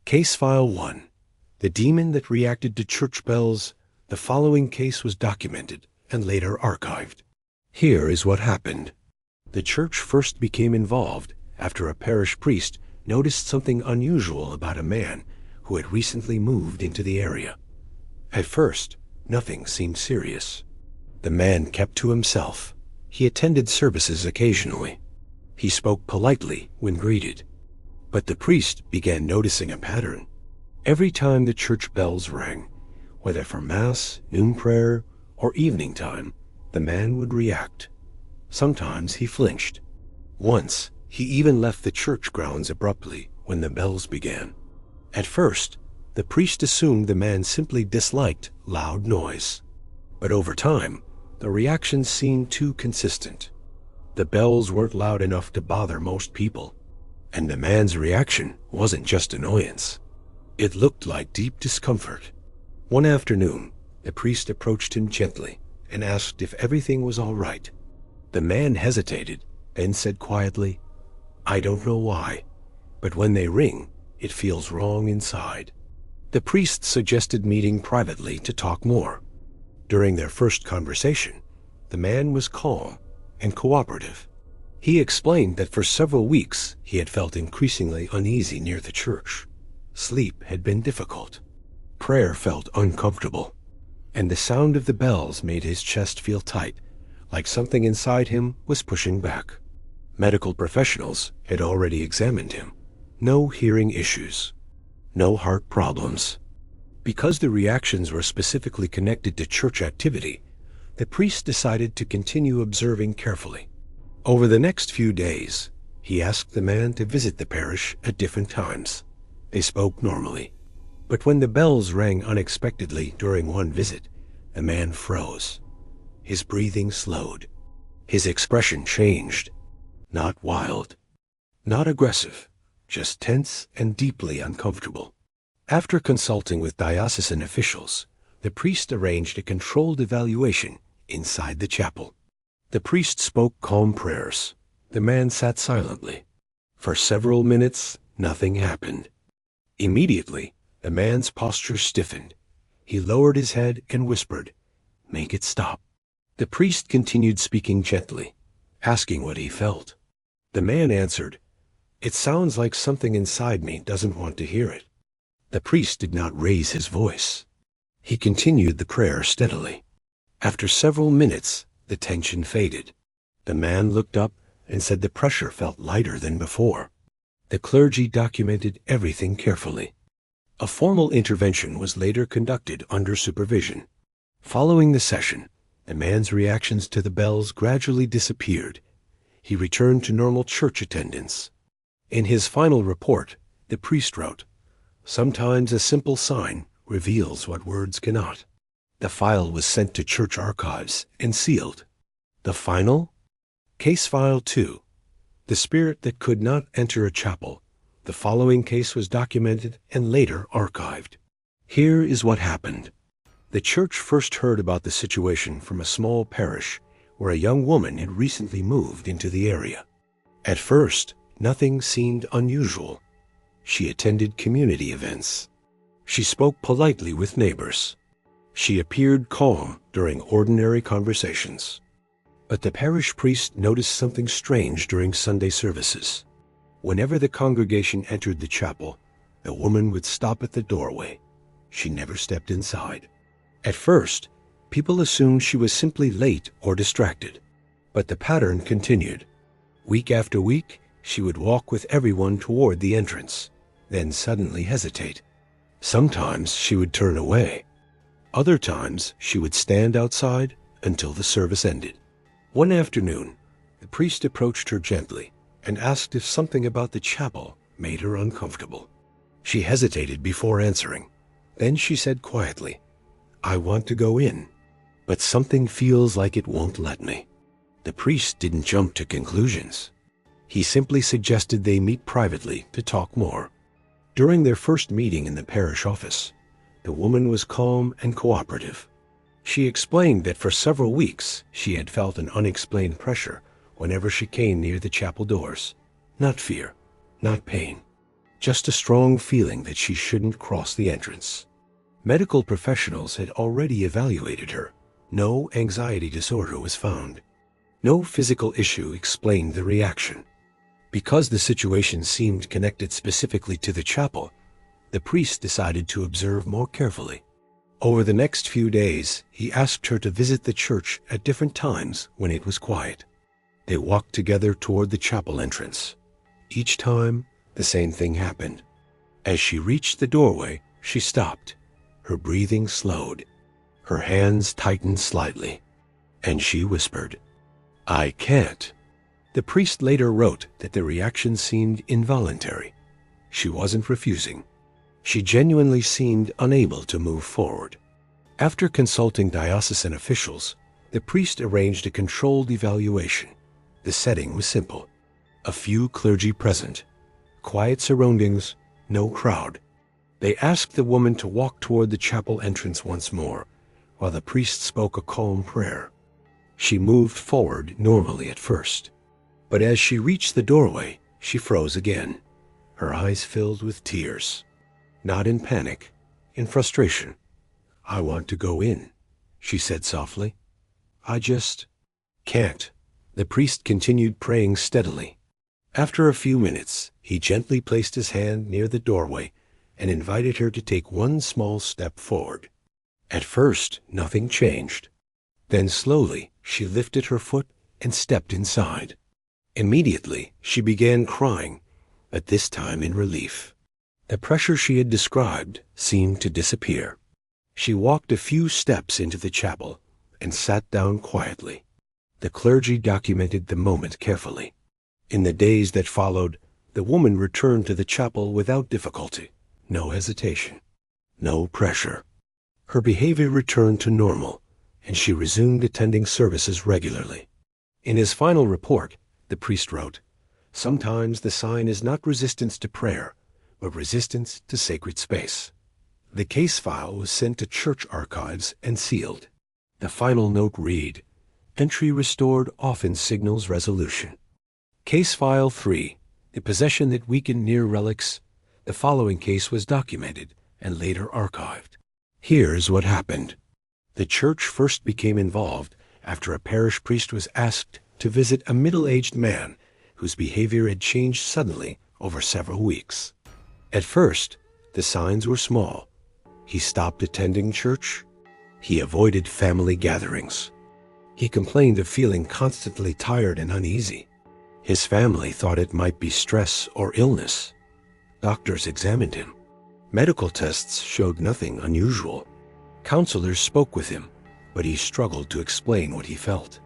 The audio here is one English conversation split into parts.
Case File 1. The demon that reacted to church bells. The following case was documented and later archived. Here is what happened. The church first became involved after a parish priest noticed something unusual about a man who had recently moved into the area. At first, nothing seemed serious. The man kept to himself. He attended services occasionally. He spoke politely when greeted. But the priest began noticing a pattern. Every time the church bells rang, whether for Mass, noon prayer, or evening time, the man would react. Sometimes he flinched. Once, he even left the church grounds abruptly when the bells began. At first, the priest assumed the man simply disliked loud noise. But over time, the reactions seemed too consistent. The bells weren't loud enough to bother most people. And the man's reaction wasn't just annoyance. It looked like deep discomfort. One afternoon, the priest approached him gently and asked if everything was all right. The man hesitated and said quietly, "I don't know why, but when they ring, it feels wrong inside." The priest suggested meeting privately to talk more. During their first conversation, the man was calm and cooperative. He explained that for several weeks he had felt increasingly uneasy near the church. Sleep had been difficult. Prayer felt uncomfortable. And the sound of the bells made his chest feel tight, like something inside him was pushing back. Medical professionals had already examined him. No hearing issues. No heart problems. Because the reactions were specifically connected to church activity, the priest decided to continue observing carefully. Over the next few days, he asked the man to visit the parish at different times. They spoke normally. But when the bells rang unexpectedly during one visit, the man froze. His breathing slowed. His expression changed. Not wild. Not aggressive. Just tense and deeply uncomfortable. After consulting with diocesan officials, the priest arranged a controlled evaluation inside the chapel. The priest spoke calm prayers. The man sat silently. For several minutes, nothing happened. Immediately, the man's posture stiffened. He lowered his head and whispered, "Make it stop." The priest continued speaking gently, asking what he felt. The man answered, "It sounds like something inside me doesn't want to hear it." The priest did not raise his voice. He continued the prayer steadily. After several minutes, the tension faded. The man looked up and said the pressure felt lighter than before. The clergy documented everything carefully. A formal intervention was later conducted under supervision. Following the session, the man's reactions to the bells gradually disappeared. He returned to normal church attendance. In his final report, the priest wrote, "Sometimes a simple sign reveals what words cannot." The file was sent to church archives and sealed. The final? Case File 2. The spirit that could not enter a chapel. The following case was documented and later archived. Here is what happened. The church first heard about the situation from a small parish where a young woman had recently moved into the area. At first, nothing seemed unusual. She attended community events. She spoke politely with neighbors. She appeared calm during ordinary conversations. But the parish priest noticed something strange during Sunday services. Whenever the congregation entered the chapel, the woman would stop at the doorway. She never stepped inside. At first, people assumed she was simply late or distracted. But the pattern continued. Week after week, she would walk with everyone toward the entrance, then suddenly hesitate. Sometimes she would turn away. Other times, she would stand outside until the service ended. One afternoon, the priest approached her gently and asked if something about the chapel made her uncomfortable. She hesitated before answering. Then she said quietly, "I want to go in, but something feels like it won't let me." The priest didn't jump to conclusions. He simply suggested they meet privately to talk more. During their first meeting in the parish office, the woman was calm and cooperative. She explained that for several weeks she had felt an unexplained pressure whenever she came near the chapel doors. Not fear, not pain, just a strong feeling that she shouldn't cross the entrance. Medical professionals had already evaluated her. No anxiety disorder was found. No physical issue explained the reaction. Because the situation seemed connected specifically to the chapel, the priest decided to observe more carefully. Over the next few days, he asked her to visit the church at different times when it was quiet. They walked together toward the chapel entrance. Each time, the same thing happened. As she reached the doorway, she stopped. Her breathing slowed. Her hands tightened slightly. And she whispered, "I can't." The priest later wrote that the reaction seemed involuntary. She wasn't refusing. She genuinely seemed unable to move forward. After consulting diocesan officials, the priest arranged a controlled evaluation. The setting was simple. A few clergy present. Quiet surroundings, no crowd. They asked the woman to walk toward the chapel entrance once more, while the priest spoke a calm prayer. She moved forward normally at first, but as she reached the doorway, she froze again. Her eyes filled with tears. Not in panic, in frustration. "I want to go in," she said softly. "I just can't." The priest continued praying steadily. After a few minutes, he gently placed his hand near the doorway and invited her to take one small step forward. At first, nothing changed. Then slowly, she lifted her foot and stepped inside. Immediately, she began crying, but this time in relief. The pressure she had described seemed to disappear. She walked a few steps into the chapel and sat down quietly. The clergy documented the moment carefully. In the days that followed, the woman returned to the chapel without difficulty. No hesitation. No pressure. Her behavior returned to normal, and she resumed attending services regularly. In his final report, the priest wrote, "Sometimes the sign is not resistance to prayer, but resistance to sacred space." The case file was sent to church archives and sealed. The final note read, "Entry restored often signals resolution." Case File 3, the possession that weakened near relics. The following case was documented and later archived. Here's what happened. The church first became involved after a parish priest was asked to visit a middle-aged man whose behavior had changed suddenly over several weeks. At first, the signs were small. He stopped attending church. He avoided family gatherings. He complained of feeling constantly tired and uneasy. His family thought it might be stress or illness. Doctors examined him. Medical tests showed nothing unusual. Counselors spoke with him, but he struggled to explain what he felt.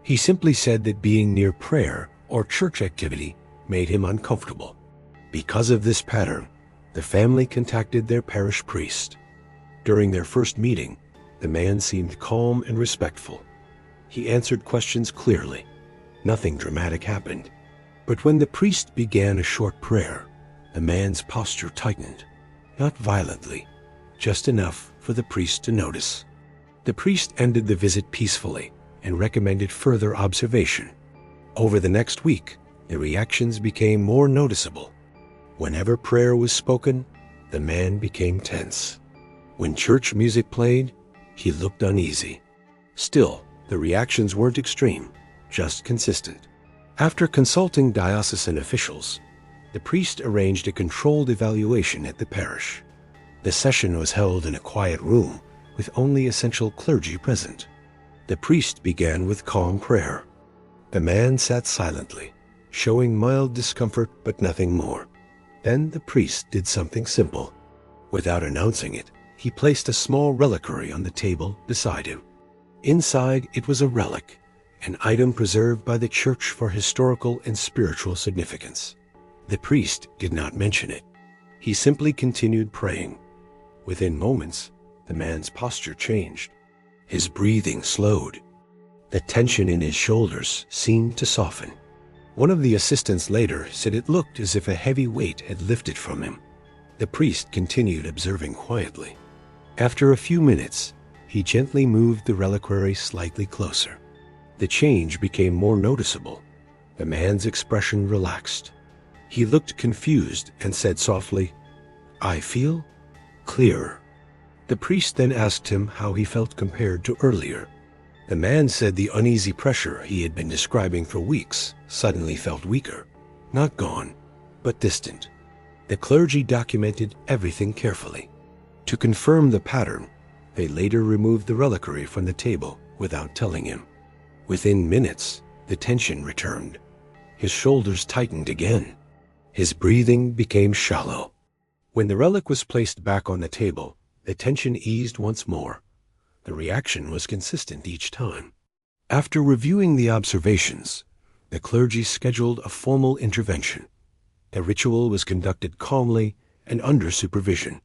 He simply said that being near prayer or church activity made him uncomfortable. Because of this pattern, the family contacted their parish priest. During their first meeting, the man seemed calm and respectful. He answered questions clearly. Nothing dramatic happened. But when the priest began a short prayer, the man's posture tightened. Not violently, just enough for the priest to notice. The priest ended the visit peacefully and recommended further observation. Over the next week, the reactions became more noticeable. Whenever prayer was spoken, the man became tense. When church music played, he looked uneasy. Still, the reactions weren't extreme, just consistent. After consulting diocesan officials, the priest arranged a controlled evaluation at the parish. The session was held in a quiet room with only essential clergy present. The priest began with calm prayer. The man sat silently, showing mild discomfort but nothing more. Then the priest did something simple. Without announcing it, he placed a small reliquary on the table beside him. Inside it was a relic, an item preserved by the church for historical and spiritual significance. The priest did not mention it. He simply continued praying. Within moments, the man's posture changed. His breathing slowed. The tension in his shoulders seemed to soften. One of the assistants later said it looked as if a heavy weight had lifted from him. The priest continued observing quietly. After a few minutes, he gently moved the reliquary slightly closer. The change became more noticeable. The man's expression relaxed. He looked confused and said softly, "I feel clearer." The priest then asked him how he felt compared to earlier. The man said the uneasy pressure he had been describing for weeks suddenly felt weaker, not gone, but distant. The clergy documented everything carefully. To confirm the pattern, they later removed the reliquary from the table without telling him. Within minutes, the tension returned. His shoulders tightened again. His breathing became shallow. When the relic was placed back on the table, the tension eased once more. The reaction was consistent each time. After reviewing the observations, the clergy scheduled a formal intervention. The ritual was conducted calmly and under supervision.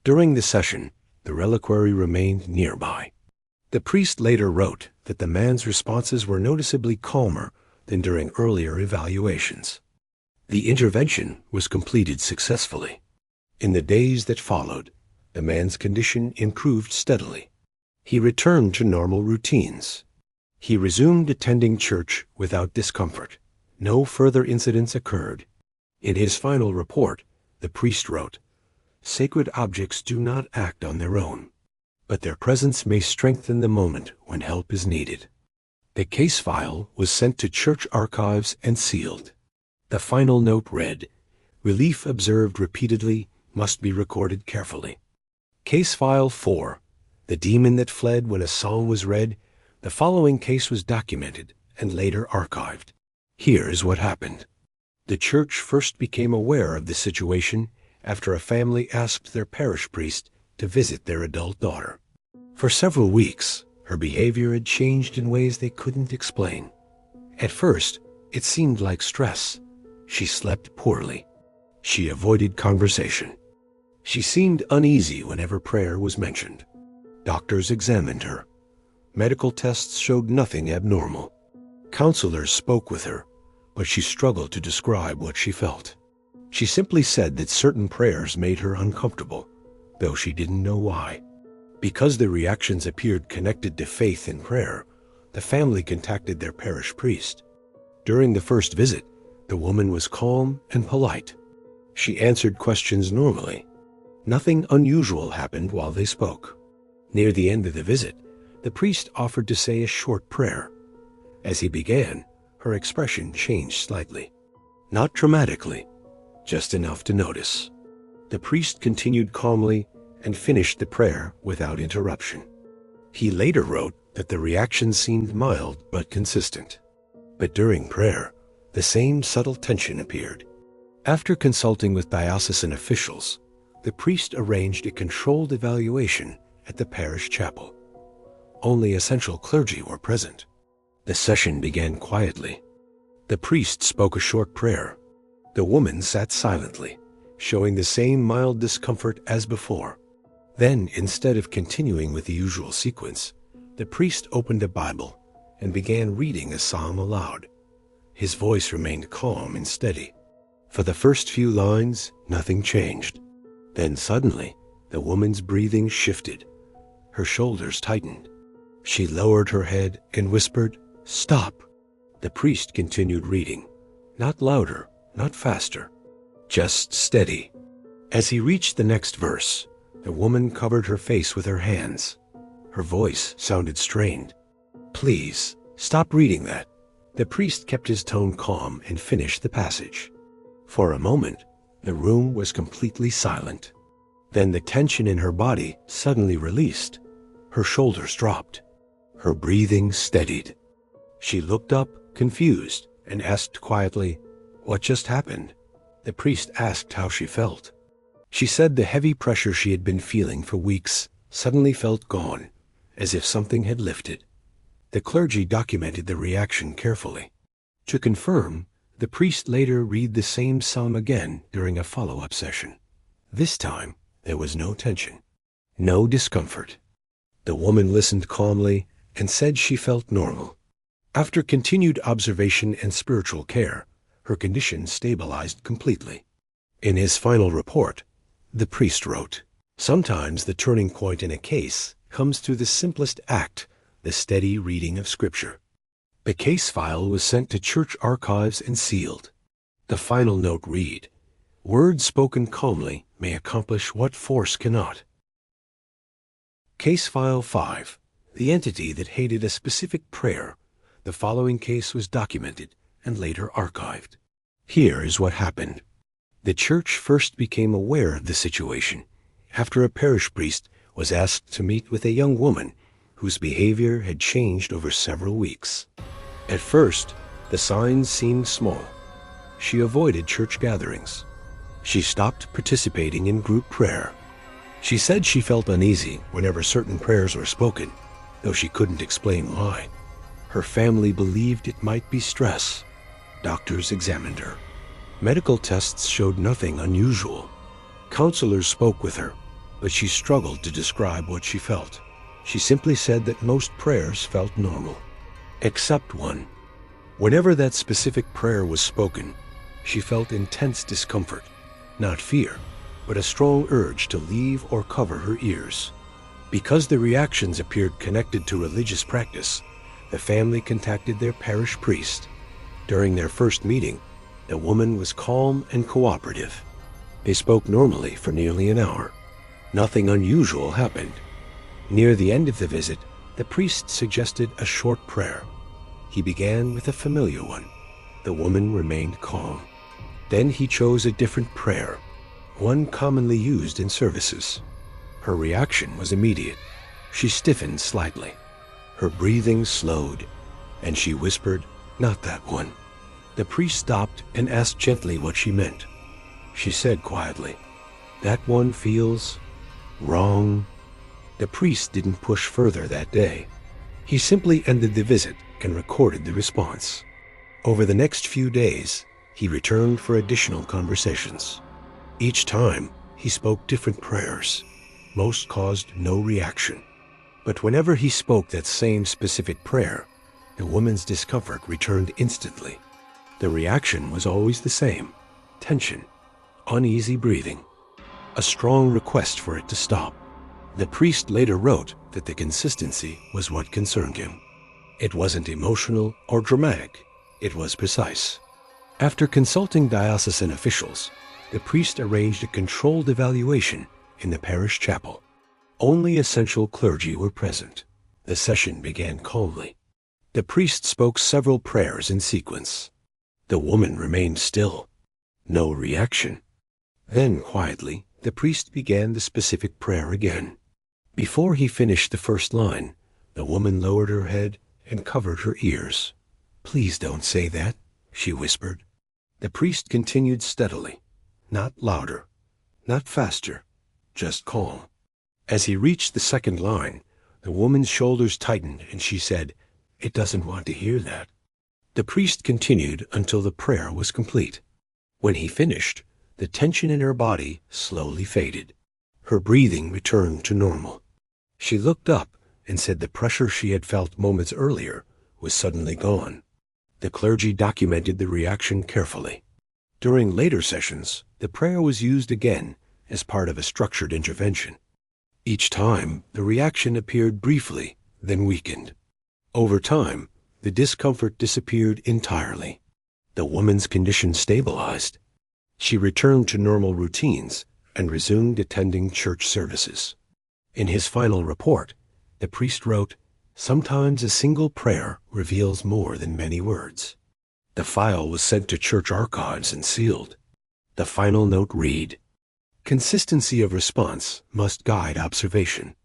During the session, the reliquary remained nearby. The priest later wrote that the man's responses were noticeably calmer than during earlier evaluations. The intervention was completed successfully. In the days that followed, the man's condition improved steadily. He returned to normal routines. He resumed attending church without discomfort. No further incidents occurred. In his final report, the priest wrote, "Sacred objects do not act on their own, but their presence may strengthen the moment when help is needed." The case file was sent to church archives and sealed. The final note read, "Relief observed repeatedly must be recorded carefully." Case file 4, the demon that fled when a psalm was read. The following case was documented and later archived. Here is what happened. The church first became aware of the situation after a family asked their parish priest to visit their adult daughter. For several weeks, her behavior had changed in ways they couldn't explain. At first, it seemed like stress. She slept poorly. She avoided conversation. She seemed uneasy whenever prayer was mentioned. Doctors examined her. Medical tests showed nothing abnormal. Counselors spoke with her, but she struggled to describe what she felt. She simply said that certain prayers made her uncomfortable, though she didn't know why. Because the reactions appeared connected to faith in prayer, the family contacted their parish priest. During the first visit, the woman was calm and polite. She answered questions normally. Nothing unusual happened while they spoke. Near the end of the visit, the priest offered to say a short prayer. As he began, her expression changed slightly. Not dramatically, just enough to notice. The priest continued calmly and finished the prayer without interruption. He later wrote that the reaction seemed mild but consistent. But during prayer, the same subtle tension appeared. After consulting with diocesan officials, the priest arranged a controlled evaluation at the parish chapel. Only essential clergy were present. The session began quietly. The priest spoke a short prayer. The woman sat silently, showing the same mild discomfort as before. Then, instead of continuing with the usual sequence, the priest opened a Bible and began reading a psalm aloud. His voice remained calm and steady. For the first few lines, nothing changed. Then suddenly, the woman's breathing shifted. Her shoulders tightened. She lowered her head and whispered, "Stop." The priest continued reading. Not louder, not faster, just steady. As he reached the next verse, the woman covered her face with her hands. Her voice sounded strained. "Please, stop reading that." The priest kept his tone calm and finished the passage. For a moment, the room was completely silent. Then the tension in her body suddenly released. Her shoulders dropped. Her breathing steadied. She looked up, confused, and asked quietly, "What just happened?" The priest asked how she felt. She said the heavy pressure she had been feeling for weeks suddenly felt gone, as if something had lifted. The clergy documented the reaction carefully. To confirm, the priest later read the same psalm again during a follow-up session. This time, there was no tension, no discomfort. The woman listened calmly and said she felt normal. After continued observation and spiritual care, her condition stabilized completely. In his final report, the priest wrote, "Sometimes the turning point in a case comes through the simplest act, the steady reading of Scripture." The case file was sent to church archives and sealed. The final note read, "Words spoken calmly may accomplish what force cannot." Case File 5. The entity that hated a specific prayer. The following case was documented and later archived. Here is what happened. The church first became aware of the situation after a parish priest was asked to meet with a young woman whose behavior had changed over several weeks. At first, the signs seemed small. She avoided church gatherings. She stopped participating in group prayer. She said she felt uneasy whenever certain prayers were spoken, though she couldn't explain why. Her family believed it might be stress. Doctors examined her. Medical tests showed nothing unusual. Counselors spoke with her, but she struggled to describe what she felt. She simply said that most prayers felt normal, except one. Whenever that specific prayer was spoken, she felt intense discomfort, not fear, but a strong urge to leave or cover her ears. Because the reactions appeared connected to religious practice, the family contacted their parish priest. During their first meeting, the woman was calm and cooperative. They spoke normally for nearly an hour. Nothing unusual happened. Near the end of the visit, the priest suggested a short prayer. He began with a familiar one. The woman remained calm. Then he chose a different prayer, one commonly used in services. Her reaction was immediate. She stiffened slightly. Her breathing slowed, and she whispered, "Not that one." The priest stopped and asked gently what she meant. She said quietly, "That one feels wrong." The priest didn't push further that day. He simply ended the visit and recorded the response. Over the next few days, he returned for additional conversations. Each time, he spoke different prayers. Most caused no reaction. But whenever he spoke that same specific prayer, the woman's discomfort returned instantly. The reaction was always the same: tension, uneasy breathing, a strong request for it to stop. The priest later wrote that the consistency was what concerned him. It wasn't emotional or dramatic, it was precise. After consulting diocesan officials, the priest arranged a controlled evaluation in the parish chapel. Only essential clergy were present. The session began calmly. The priest spoke several prayers in sequence. The woman remained still. No reaction. Then, quietly, the priest began the specific prayer again. Before he finished the first line, the woman lowered her head and covered her ears. "Please don't say that," she whispered. The priest continued steadily, not louder, not faster, just calm. As he reached the second line, the woman's shoulders tightened and she said, "It doesn't want to hear that." The priest continued until the prayer was complete. When he finished, the tension in her body slowly faded. Her breathing returned to normal. She looked up and said the pressure she had felt moments earlier was suddenly gone. The clergy documented the reaction carefully. During later sessions, the prayer was used again as part of a structured intervention. Each time, the reaction appeared briefly, then weakened. Over time, the discomfort disappeared entirely. The woman's condition stabilized. She returned to normal routines and resumed attending church services. In his final report, the priest wrote, "Sometimes a single prayer reveals more than many words." The file was sent to church archives and sealed. The final note read, "Consistency of response must guide observation.